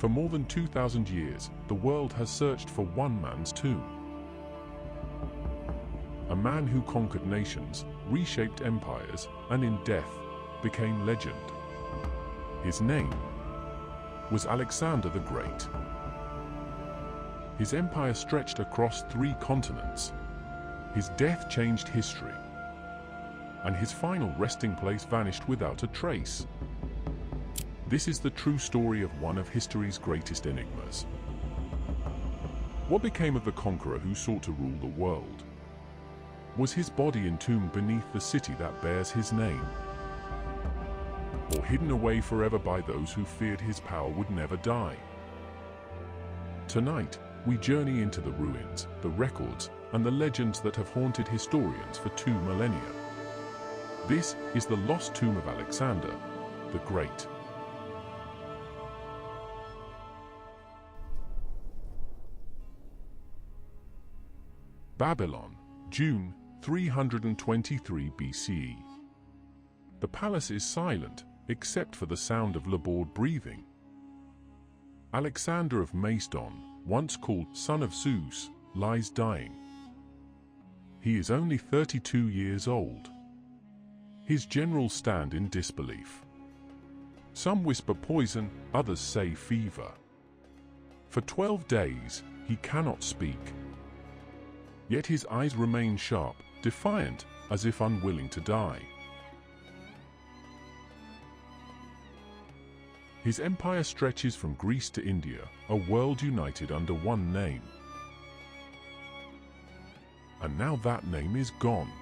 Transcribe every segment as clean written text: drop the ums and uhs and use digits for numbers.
For more than 2,000 years, the world has searched for one man's tomb. A man who conquered nations, reshaped empires, and in death, became legend. His name was Alexander the Great. His empire stretched across 3 continents. His death changed history, and his final resting place vanished without a trace. This is the true story of one of history's greatest enigmas. What became of the conqueror who sought to rule the world? Was his body entombed beneath the city that bears his name? Or hidden away forever by those who feared his power would never die? Tonight, we journey into the ruins, the records, and the legends that have haunted historians for 2 millennia. This is the lost tomb of Alexander the Great. Babylon, June 323 BCE. The palace is silent, except for the sound of labored breathing. Alexander of Macedon, once called son of Zeus, lies dying. He is only 32 years old. His generals stand in disbelief. Some whisper poison, others say fever. For 12 days, he cannot speak. Yet his eyes remain sharp, defiant, as if unwilling to die. His empire stretches from Greece to India, a world united under one name. And now that name is gone.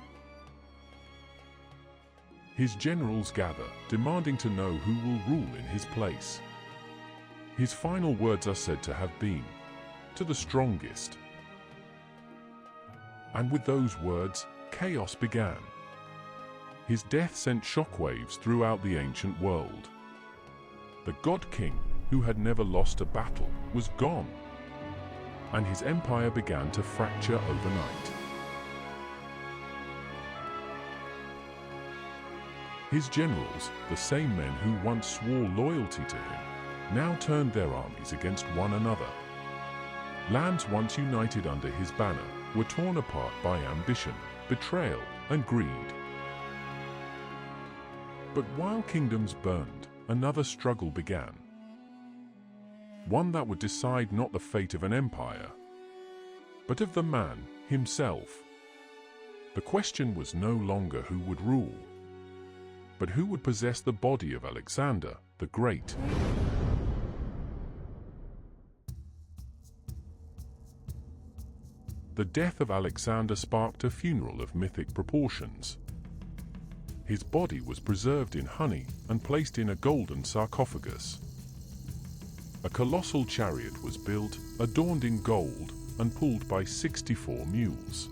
His generals gather, demanding to know who will rule in his place. His final words are said to have been, "To the strongest." And with those words, chaos began. His death sent shockwaves throughout the ancient world. The God King, who had never lost a battle, was gone, and his empire began to fracture overnight. His generals, the same men who once swore loyalty to him, now turned their armies against one another. Lands once united under his banner were torn apart by ambition, betrayal, and greed. But while kingdoms burned, another struggle began. One that would decide not the fate of an empire, but of the man himself. The question was no longer who would rule, but who would possess the body of Alexander the Great. The death of Alexander sparked a funeral of mythic proportions. His body was preserved in honey and placed in a golden sarcophagus. A colossal chariot was built, adorned in gold, and pulled by 64 mules.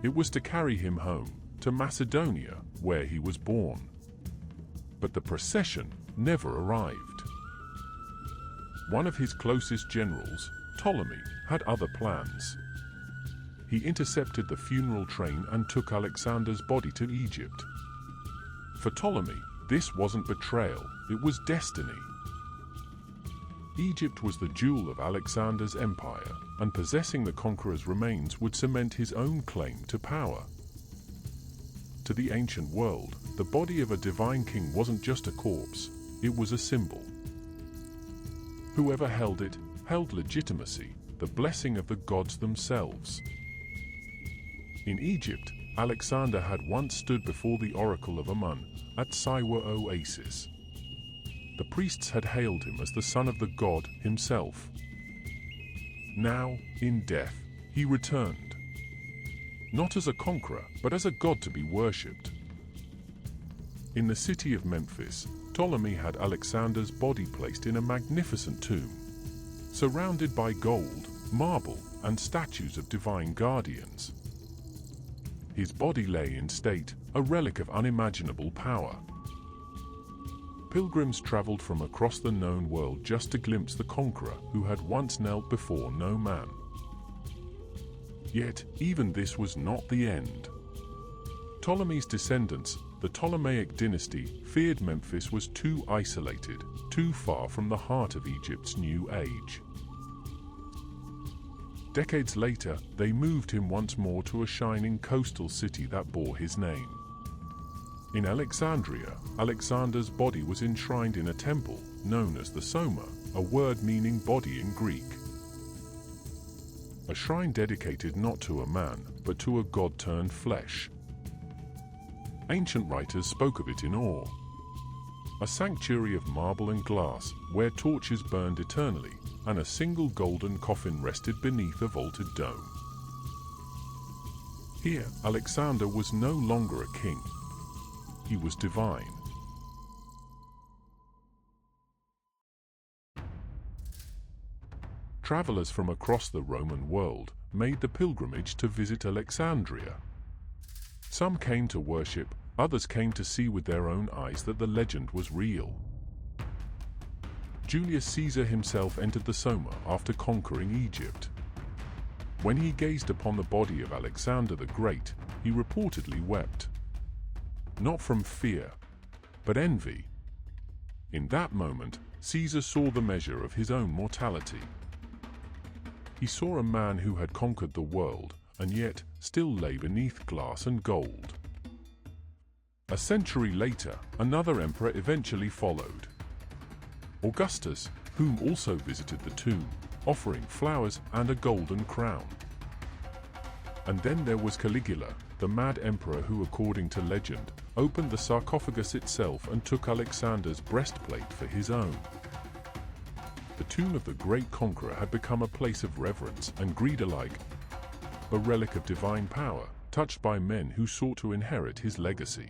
It was to carry him home, to Macedonia, where he was born. But the procession never arrived. One of his closest generals, Ptolemy, had other plans. He intercepted the funeral train and took Alexander's body to Egypt. For Ptolemy, this wasn't betrayal, it was destiny. Egypt was the jewel of Alexander's empire, and possessing the conqueror's remains would cement his own claim to power. To the ancient world, the body of a divine king wasn't just a corpse, it was a symbol. Whoever held it, held legitimacy, the blessing of the gods themselves. In Egypt, Alexander had once stood before the oracle of Amun at Siwa Oasis. The priests had hailed him as the son of the god himself. Now, in death, he returned. Not as a conqueror, but as a god to be worshipped. In the city of Memphis, Ptolemy had Alexander's body placed in a magnificent tomb, surrounded by gold, marble, and statues of divine guardians. His body lay in state, a relic of unimaginable power. Pilgrims traveled from across the known world just to glimpse the conqueror who had once knelt before no man. Yet, even this was not the end. Ptolemy's descendants, The Ptolemaic dynasty feared Memphis was too isolated, too far from the heart of Egypt's new age. Decades later, they moved him once more to a shining coastal city that bore his name. In Alexandria, Alexander's body was enshrined in a temple known as the Soma, a word meaning body in Greek. A shrine dedicated not to a man, but to a god turned flesh. Ancient writers spoke of it in awe. A sanctuary of marble and glass, where torches burned eternally, and a single golden coffin rested beneath a vaulted dome. Here, Alexander was no longer a king. He was divine. Travelers from across the Roman world made the pilgrimage to visit Alexandria. Some came to worship, others came to see with their own eyes that the legend was real. Julius Caesar himself entered the Soma after conquering Egypt. When he gazed upon the body of Alexander the Great, he reportedly wept. Not from fear, but envy. In that moment, Caesar saw the measure of his own mortality. He saw a man who had conquered the world, and yet still lay beneath glass and gold. A century later, another emperor eventually followed. Augustus, whom also visited the tomb, offering flowers and a golden crown. And then there was Caligula, the mad emperor who, according to legend, opened the sarcophagus itself and took Alexander's breastplate for his own. The tomb of the great conqueror had become a place of reverence and greed alike, a relic of divine power, touched by men who sought to inherit his legacy.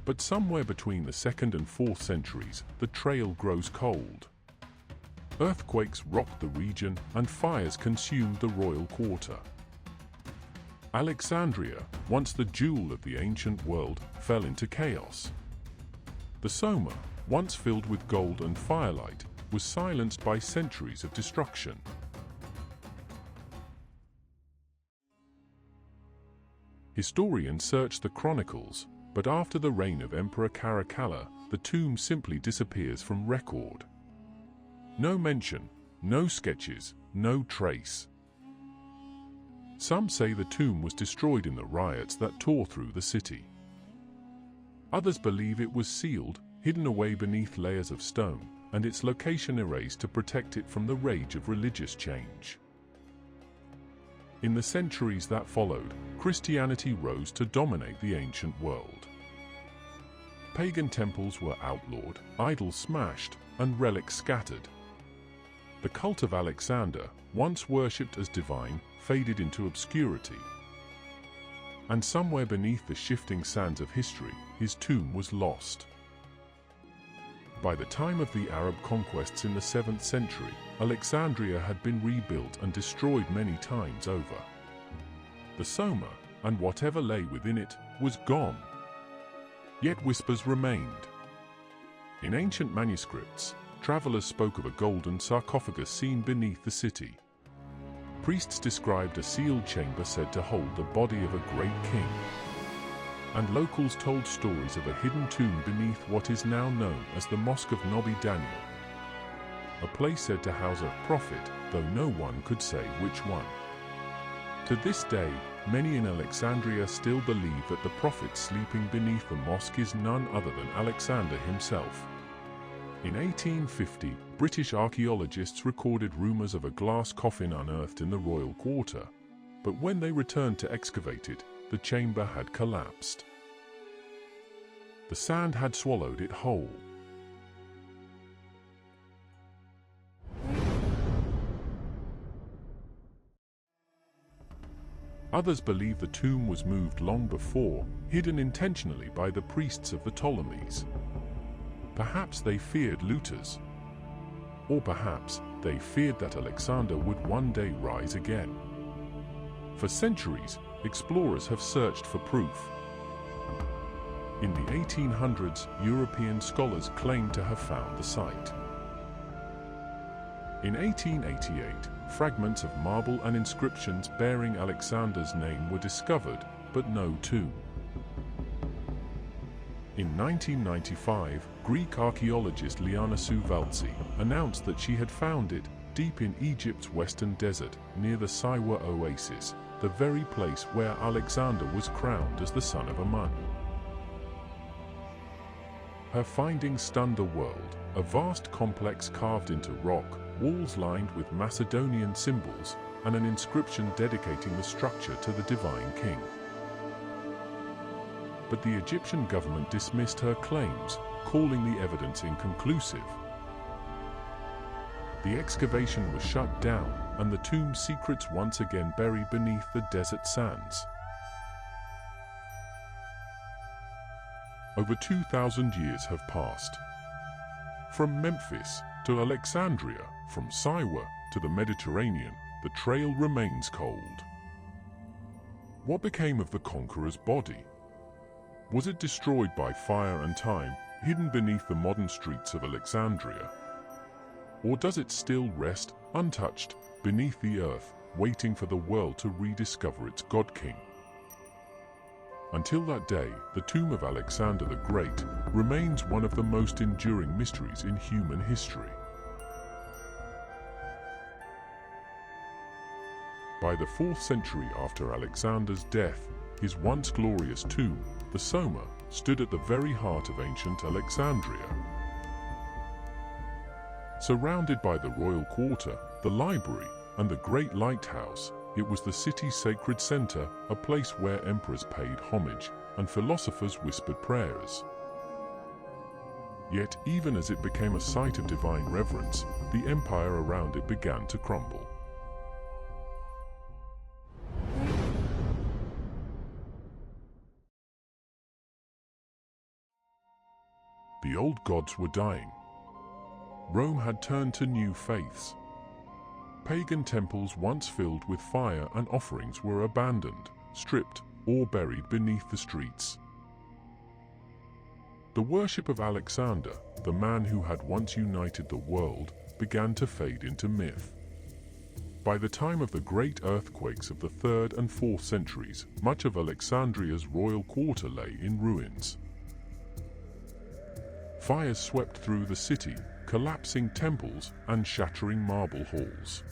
But somewhere between the 2nd and 4th centuries, the trail grows cold. Earthquakes rocked the region and fires consumed the royal quarter. Alexandria, once the jewel of the ancient world, fell into chaos. The Soma, once filled with gold and firelight, was silenced by centuries of destruction. Historians search the chronicles, but after the reign of Emperor Caracalla, the tomb simply disappears from record. No mention, no sketches, no trace. Some say the tomb was destroyed in the riots that tore through the city. Others believe it was sealed, hidden away beneath layers of stone, and its location erased to protect it from the rage of religious change. In the centuries that followed, Christianity rose to dominate the ancient world. Pagan temples were outlawed, idols smashed, and relics scattered. The cult of Alexander, once worshipped as divine, faded into obscurity. And somewhere beneath the shifting sands of history, his tomb was lost. By the time of the Arab conquests in the 7th century, Alexandria had been rebuilt and destroyed many times over. The Soma, and whatever lay within it, was gone. Yet whispers remained. In ancient manuscripts, travelers spoke of a golden sarcophagus seen beneath the city. Priests described a sealed chamber said to hold the body of a great king. And locals told stories of a hidden tomb beneath what is now known as the Mosque of Nobi Daniel, a place said to house a prophet, though no one could say which one. To this day, many in Alexandria still believe that the prophet sleeping beneath the mosque is none other than Alexander himself. In 1850, British archaeologists recorded rumors of a glass coffin unearthed in the royal quarter, but when they returned to excavate it, the chamber had collapsed. The sand had swallowed it whole. Others believe the tomb was moved long before, hidden intentionally by the priests of the Ptolemies. Perhaps they feared looters. Or perhaps they feared that Alexander would one day rise again. For centuries, explorers have searched for proof. In the 1800s, European scholars claimed to have found the site. In 1888, fragments of marble and inscriptions bearing Alexander's name were discovered, but no tomb. In 1995, Greek archaeologist Liana Suvaltsi announced that she had found it deep in Egypt's western desert near the Siwa oasis, the very place where Alexander was crowned as the son of Amun. Her findings stunned the world, a vast complex carved into rock, walls lined with Macedonian symbols, and an inscription dedicating the structure to the divine king. But the Egyptian government dismissed her claims, calling the evidence inconclusive. The excavation was shut down, and the tomb's secrets once again buried beneath the desert sands. Over 2,000 years have passed. From Memphis to Alexandria, from Siwa to the Mediterranean, the trail remains cold. What became of the conqueror's body? Was it destroyed by fire and time, hidden beneath the modern streets of Alexandria? Or does it still rest, untouched, beneath the earth, waiting for the world to rediscover its God-King? Until that day, the tomb of Alexander the Great remains one of the most enduring mysteries in human history. By the 4th century after Alexander's death, his once glorious tomb, the Soma, stood at the very heart of ancient Alexandria. Surrounded by the royal quarter, the library, and the great lighthouse, it was the city's sacred center, a place where emperors paid homage and philosophers whispered prayers. Yet, even as it became a site of divine reverence, the empire around it began to crumble. The old gods were dying. Rome had turned to new faiths. Pagan temples once filled with fire and offerings were abandoned, stripped, or buried beneath the streets. The worship of Alexander, the man who had once united the world, began to fade into myth. By the time of the great earthquakes of the 3rd and 4th centuries, much of Alexandria's royal quarter lay in ruins. Fires swept through the city, collapsing temples and shattering marble halls.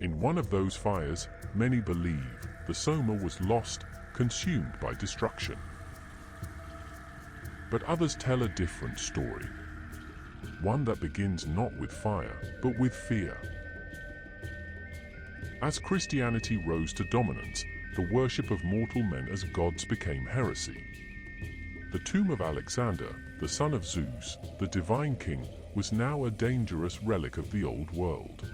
In one of those fires, many believe, the Soma was lost, consumed by destruction. But others tell a different story. One that begins not with fire, but with fear. As Christianity rose to dominance, the worship of mortal men as gods became heresy. The tomb of Alexander, the son of Zeus, the divine king, was now a dangerous relic of the old world.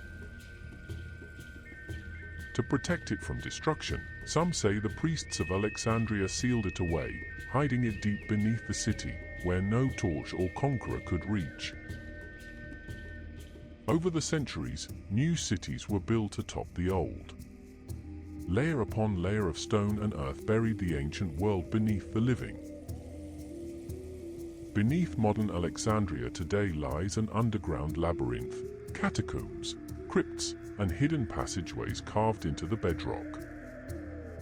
To protect it from destruction, some say the priests of Alexandria sealed it away, hiding it deep beneath the city, where no torch or conqueror could reach. Over the centuries, new cities were built atop the old. Layer upon layer of stone and earth buried the ancient world beneath the living. Beneath modern Alexandria today lies an underground labyrinth, catacombs, crypts, and hidden passageways carved into the bedrock.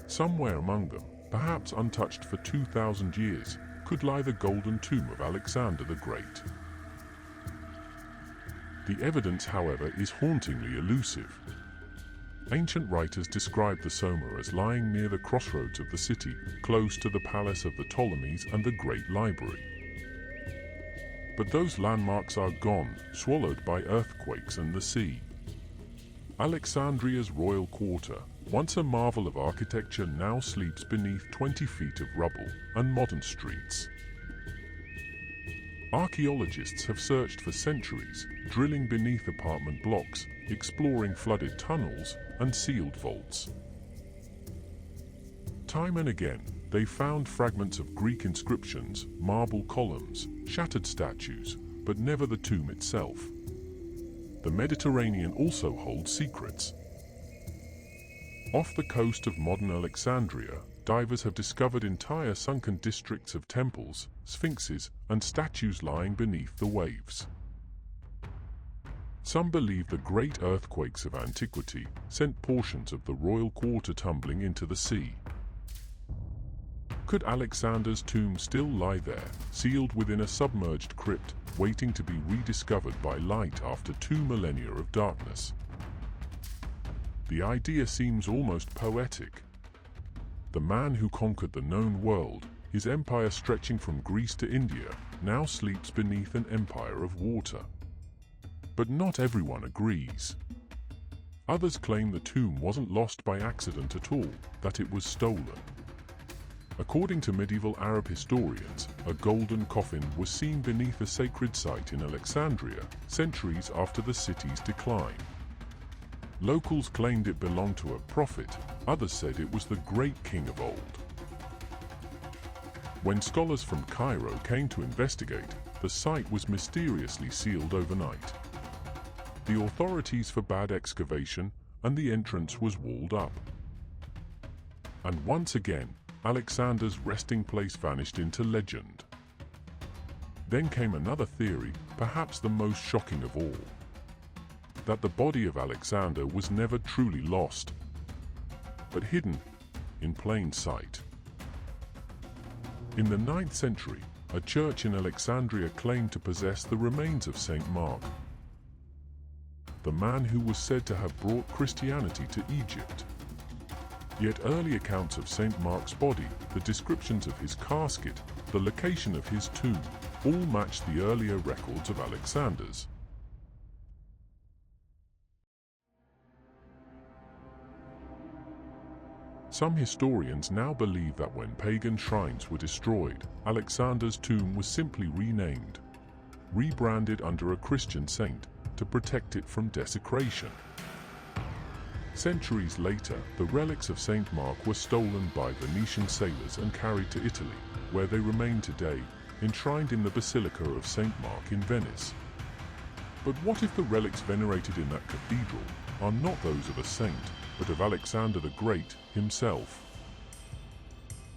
Somewhere among them, perhaps untouched for 2,000 years, could lie the golden tomb of Alexander the Great. The evidence, however, is hauntingly elusive. Ancient writers describe the Soma as lying near the crossroads of the city, close to the palace of the Ptolemies and the Great Library. But those landmarks are gone, swallowed by earthquakes and the sea. Alexandria's royal quarter, once a marvel of architecture, now sleeps beneath 20 feet of rubble and modern streets. Archaeologists have searched for centuries, drilling beneath apartment blocks, exploring flooded tunnels, and sealed vaults. Time and again, they found fragments of Greek inscriptions, marble columns, shattered statues, but never the tomb itself. The Mediterranean also holds secrets. Off the coast of modern Alexandria, divers have discovered entire sunken districts of temples, sphinxes, and statues lying beneath the waves. Some believe the great earthquakes of antiquity sent portions of the royal quarter tumbling into the sea. Could Alexander's tomb still lie there, sealed within a submerged crypt, waiting to be rediscovered by light after 2 millennia of darkness? The idea seems almost poetic. The man who conquered the known world, his empire stretching from Greece to India, now sleeps beneath an empire of water. But not everyone agrees. Others claim the tomb wasn't lost by accident at all, that it was stolen. According to medieval Arab historians, a golden coffin was seen beneath a sacred site in Alexandria, centuries after the city's decline. Locals claimed it belonged to a prophet, others said it was the great king of old. When scholars from Cairo came to investigate, the site was mysteriously sealed overnight. The authorities forbade excavation, and the entrance was walled up. And once again, Alexander's resting place vanished into legend. Then came another theory, perhaps the most shocking of all. That the body of Alexander was never truly lost, but hidden in plain sight. In the 9th century, a church in Alexandria claimed to possess the remains of Saint Mark, the man who was said to have brought Christianity to Egypt. Yet early accounts of Saint Mark's body, the descriptions of his casket, the location of his tomb, all matched the earlier records of Alexander's. Some historians now believe that when pagan shrines were destroyed, Alexander's tomb was simply renamed, rebranded under a Christian saint, to protect it from desecration. Centuries later, the relics of Saint Mark were stolen by Venetian sailors and carried to Italy, where they remain today, enshrined in the Basilica of Saint Mark in Venice. But what if the relics venerated in that cathedral are not those of a saint, but of Alexander the Great himself?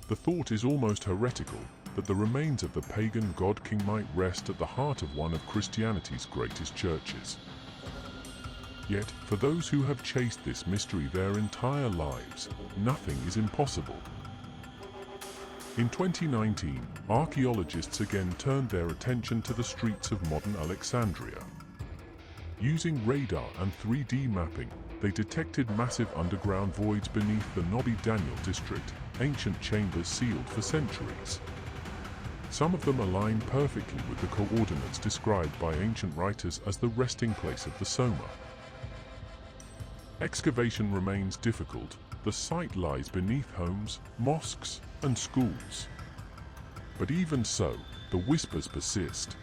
The thought is almost heretical that the remains of the pagan god-king might rest at the heart of one of Christianity's greatest churches. Yet, for those who have chased this mystery their entire lives, nothing is impossible. In 2019, archaeologists again turned their attention to the streets of modern Alexandria. Using radar and 3D mapping, they detected massive underground voids beneath the Nobi Daniel district, ancient chambers sealed for centuries. Some of them align perfectly with the coordinates described by ancient writers as the resting place of the Soma. Excavation remains difficult. The site lies beneath homes, mosques, and schools. But even so, the whispers persist.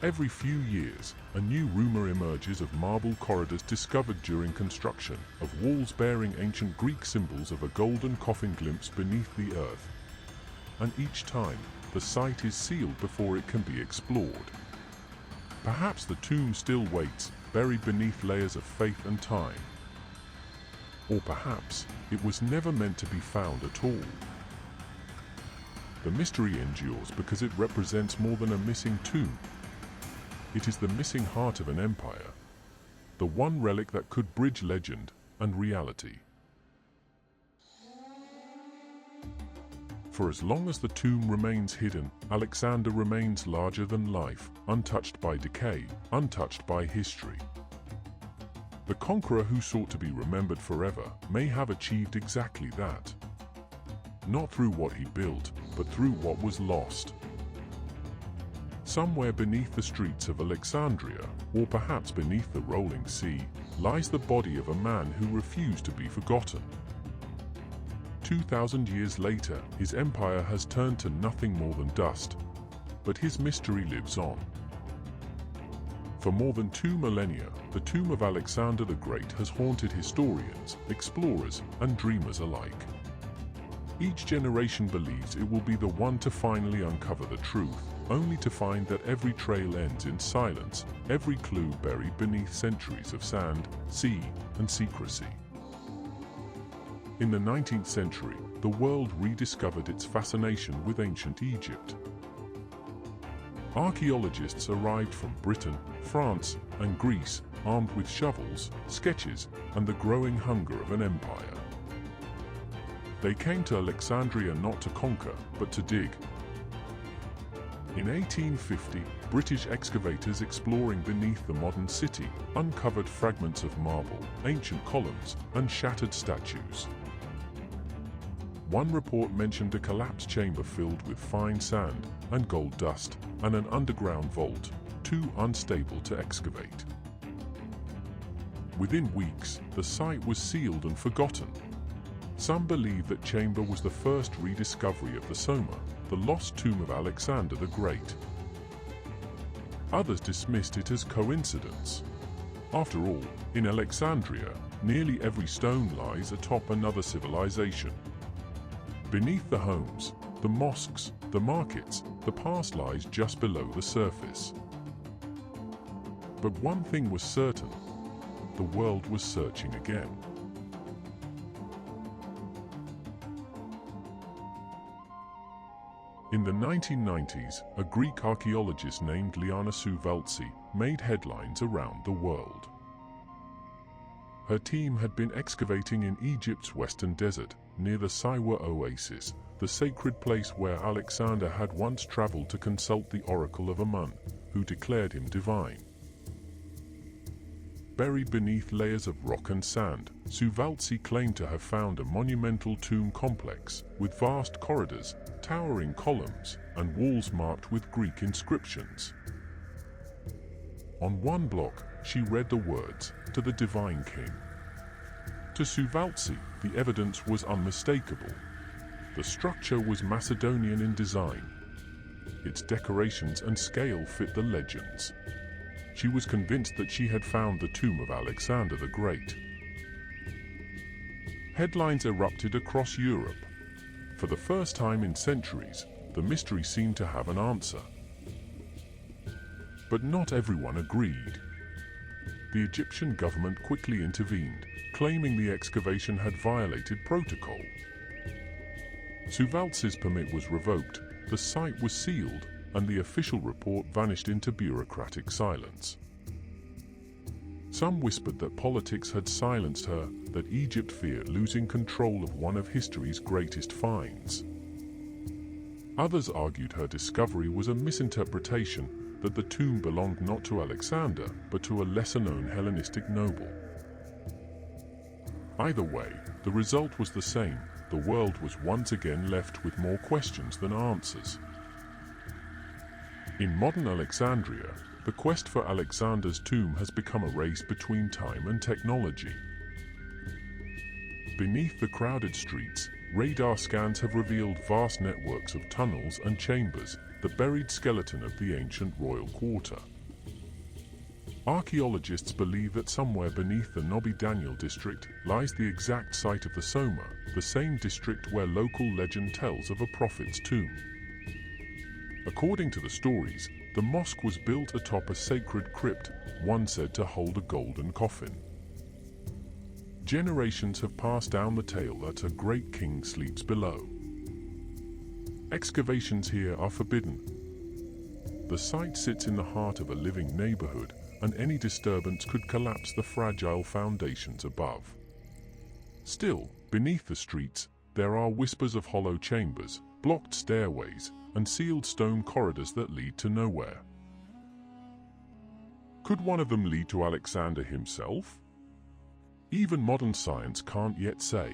Every few years, a new rumor emerges of marble corridors discovered during construction, of walls bearing ancient Greek symbols, of a golden coffin glimpsed beneath the earth. And each time, the site is sealed before it can be explored. Perhaps the tomb still waits, buried beneath layers of faith and time. Or perhaps it was never meant to be found at all. The mystery endures because it represents more than a missing tomb. It is the missing heart of an empire, the one relic that could bridge legend and reality. For as long as the tomb remains hidden, Alexander remains larger than life, untouched by decay, untouched by history. The conqueror who sought to be remembered forever may have achieved exactly that. Not through what he built, but through what was lost. Somewhere beneath the streets of Alexandria, or perhaps beneath the rolling sea, lies the body of a man who refused to be forgotten. 2,000 years later, his empire has turned to nothing more than dust, but his mystery lives on. For more than 2 millennia, the tomb of Alexander the Great has haunted historians, explorers, and dreamers alike. Each generation believes it will be the one to finally uncover the truth, only to find that every trail ends in silence, every clue buried beneath centuries of sand, sea, and secrecy. In the 19th century, the world rediscovered its fascination with ancient Egypt. Archaeologists arrived from Britain, France, and Greece, armed with shovels, sketches, and the growing hunger of an empire. They came to Alexandria not to conquer, but to dig. In 1850, British excavators exploring beneath the modern city uncovered fragments of marble, ancient columns, and shattered statues. One report mentioned a collapsed chamber filled with fine sand and gold dust, and an underground vault, too unstable to excavate. Within weeks, the site was sealed and forgotten. Some believe that chamber was the first rediscovery of the Soma, the lost tomb of Alexander the Great. Others dismissed it as coincidence. After all, in Alexandria, nearly every stone lies atop another civilization. Beneath the homes, the mosques, the markets, the past lies just below the surface. But one thing was certain: the world was searching again. In the 1990s, a Greek archaeologist named Liana Souvaltsi made headlines around the world. Her team had been excavating in Egypt's western desert, near the Siwa oasis, the sacred place where Alexander had once traveled to consult the oracle of Amun, who declared him divine. Buried beneath layers of rock and sand, Souvaltsi claimed to have found a monumental tomb complex with vast corridors, towering columns, and walls marked with Greek inscriptions. On one block, she read the words, "To the Divine King." To Souvaltsi, the evidence was unmistakable. The structure was Macedonian in design. Its decorations and scale fit the legends. She was convinced that she had found the tomb of Alexander the Great. Headlines erupted across Europe. For the first time in centuries, the mystery seemed to have an answer. But not everyone agreed. The Egyptian government quickly intervened, claiming the excavation had violated protocol. Souvaltsi's permit was revoked, the site was sealed, and the official report vanished into bureaucratic silence. Some whispered that politics had silenced her, that Egypt feared losing control of one of history's greatest finds. Others argued her discovery was a misinterpretation, that the tomb belonged not to Alexander, but to a lesser-known Hellenistic noble. Either way, the result was the same: the world was once again left with more questions than answers. In modern Alexandria, the quest for Alexander's tomb has become a race between time and technology. Beneath the crowded streets, radar scans have revealed vast networks of tunnels and chambers, the buried skeleton of the ancient royal quarter. Archaeologists believe that somewhere beneath the Nobi Daniel district lies the exact site of the Soma, the same district where local legend tells of a prophet's tomb. According to the stories, the mosque was built atop a sacred crypt, one said to hold a golden coffin. Generations have passed down the tale that a great king sleeps below. Excavations here are forbidden. The site sits in the heart of a living neighborhood, and any disturbance could collapse the fragile foundations above. Still, beneath the streets, there are whispers of hollow chambers, blocked stairways, and sealed stone corridors that lead to nowhere. Could one of them lead to Alexander himself? Even modern science can't yet say.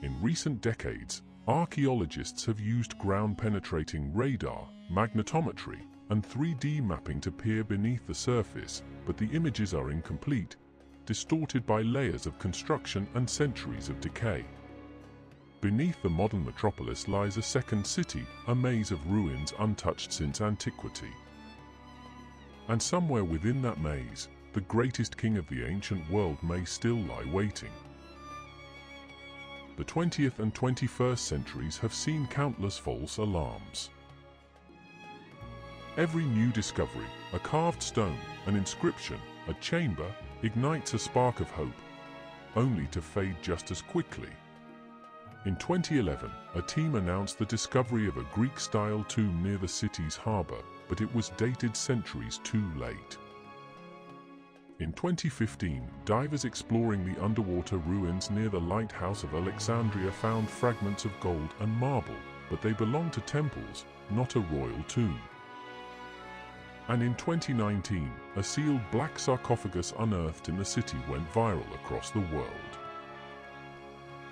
In recent decades, archaeologists have used ground-penetrating radar, magnetometry, and 3D mapping to peer beneath the surface, but the images are incomplete, distorted by layers of construction and centuries of decay. Beneath the modern metropolis lies a second city, a maze of ruins untouched since antiquity. And somewhere within that maze, the greatest king of the ancient world may still lie waiting. The 20th and 21st centuries have seen countless false alarms. Every new discovery, a carved stone, an inscription, a chamber, ignites a spark of hope, only to fade just as quickly. In 2011, a team announced the discovery of a Greek-style tomb near the city's harbor, but it was dated centuries too late. In 2015, divers exploring the underwater ruins near the lighthouse of Alexandria found fragments of gold and marble, but they belong to temples, not a royal tomb. And in 2019, a sealed black sarcophagus unearthed in the city went viral across the world.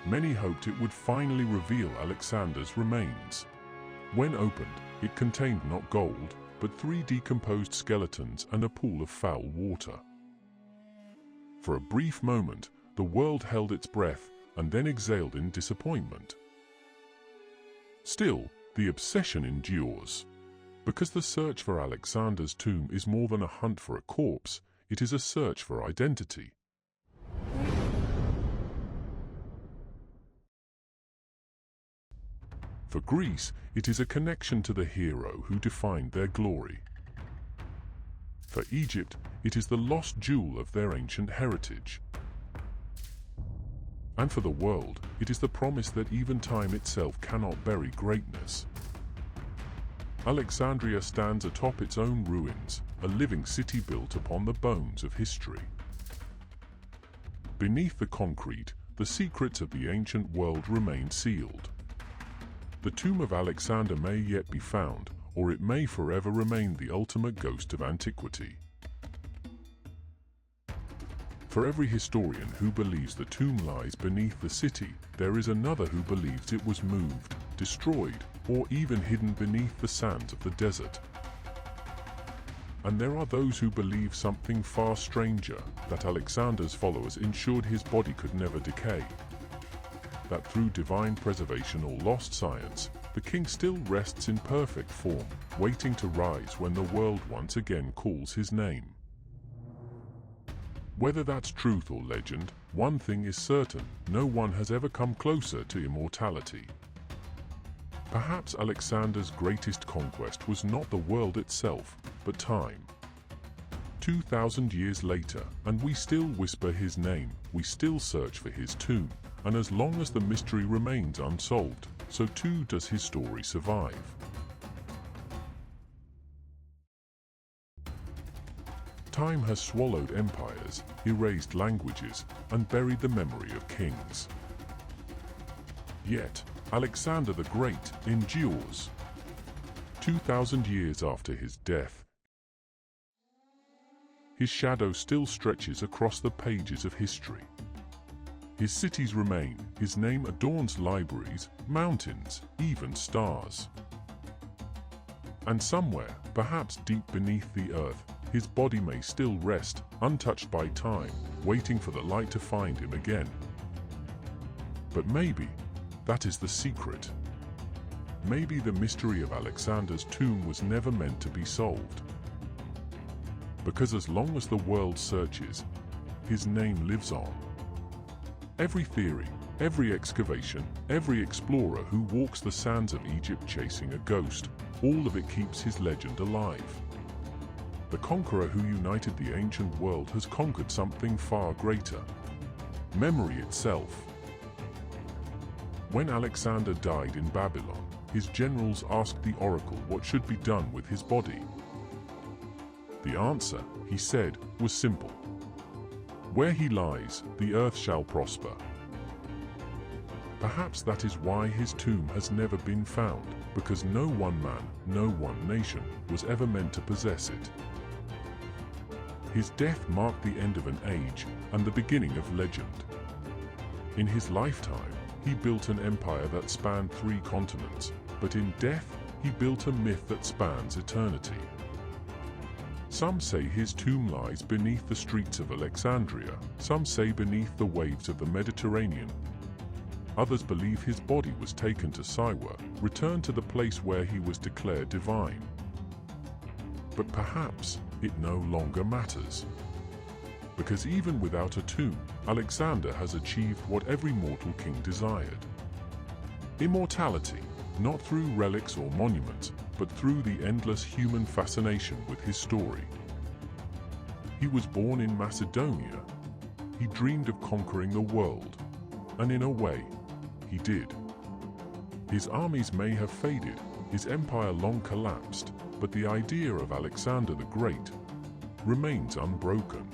Many hoped it would finally reveal Alexander's remains. When opened, it contained not gold, but 3 decomposed skeletons and a pool of foul water. For a brief moment, the world held its breath and then exhaled in disappointment. Still, the obsession endures. Because the search for Alexander's tomb is more than a hunt for a corpse, it is a search for identity. For Greece, it is a connection to the hero who defined their glory. For Egypt, it is the lost jewel of their ancient heritage. And for the world, it is the promise that even time itself cannot bury greatness. Alexandria stands atop its own ruins, a living city built upon the bones of history. Beneath the concrete, the secrets of the ancient world remain sealed. The tomb of Alexander may yet be found, or it may forever remain the ultimate ghost of antiquity. For every historian who believes the tomb lies beneath the city, there is another who believes it was moved, destroyed, or even hidden beneath the sands of the desert. And there are those who believe something far stranger, that Alexander's followers ensured his body could never decay. That through divine preservation or lost science, the king still rests in perfect form, waiting to rise when the world once again calls his name. Whether that's truth or legend, one thing is certain: no one has ever come closer to immortality. Perhaps Alexander's greatest conquest was not the world itself, but time. 2,000 years later, and we still whisper his name, we still search for his tomb, and as long as the mystery remains unsolved, so too does his story survive. Time has swallowed empires, erased languages, and buried the memory of kings. Yet, Alexander the Great endures. 2,000 years after his death, his shadow still stretches across the pages of history. His cities remain, his name adorns libraries, mountains, even stars. And somewhere, perhaps deep beneath the earth, his body may still rest, untouched by time, waiting for the light to find him again. But maybe, that is the secret. Maybe the mystery of Alexander's tomb was never meant to be solved. Because as long as the world searches, his name lives on. Every theory, every excavation, every explorer who walks the sands of Egypt chasing a ghost, all of it keeps his legend alive. The conqueror who united the ancient world has conquered something far greater: memory itself. When Alexander died in Babylon, his generals asked the oracle what should be done with his body. The answer, he said, was simple: where he lies, the earth shall prosper. Perhaps that is why his tomb has never been found, because no one man, no one nation, was ever meant to possess it. His death marked the end of an age and the beginning of legend. In his lifetime, he built an empire that spanned 3 continents, but in death, he built a myth that spans eternity. Some say his tomb lies beneath the streets of Alexandria, some say beneath the waves of the Mediterranean. Others believe his body was taken to Siwa, returned to the place where he was declared divine. But perhaps it no longer matters. Because even without a tomb, Alexander has achieved what every mortal king desired: immortality, not through relics or monuments, but through the endless human fascination with his story. He was born in Macedonia. He dreamed of conquering the world, and in a way, he did. His armies may have faded, his empire long collapsed, but the idea of Alexander the Great remains unbroken.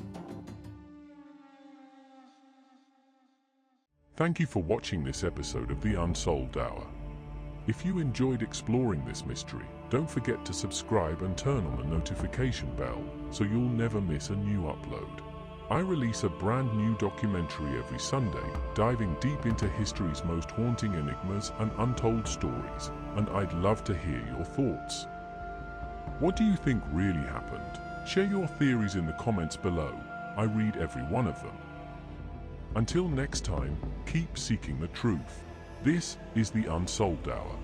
Thank you for watching this episode of the Unsolved Hour. If you enjoyed exploring this mystery, don't forget to subscribe and turn on the notification bell so you'll never miss a new upload. I release a brand new documentary every Sunday, diving deep into history's most haunting enigmas and untold stories, and I'd love to hear your thoughts. What do you think really happened? Share your theories in the comments below. I read every one of them. Until next time, keep seeking the truth. This is the Unsolved Hour.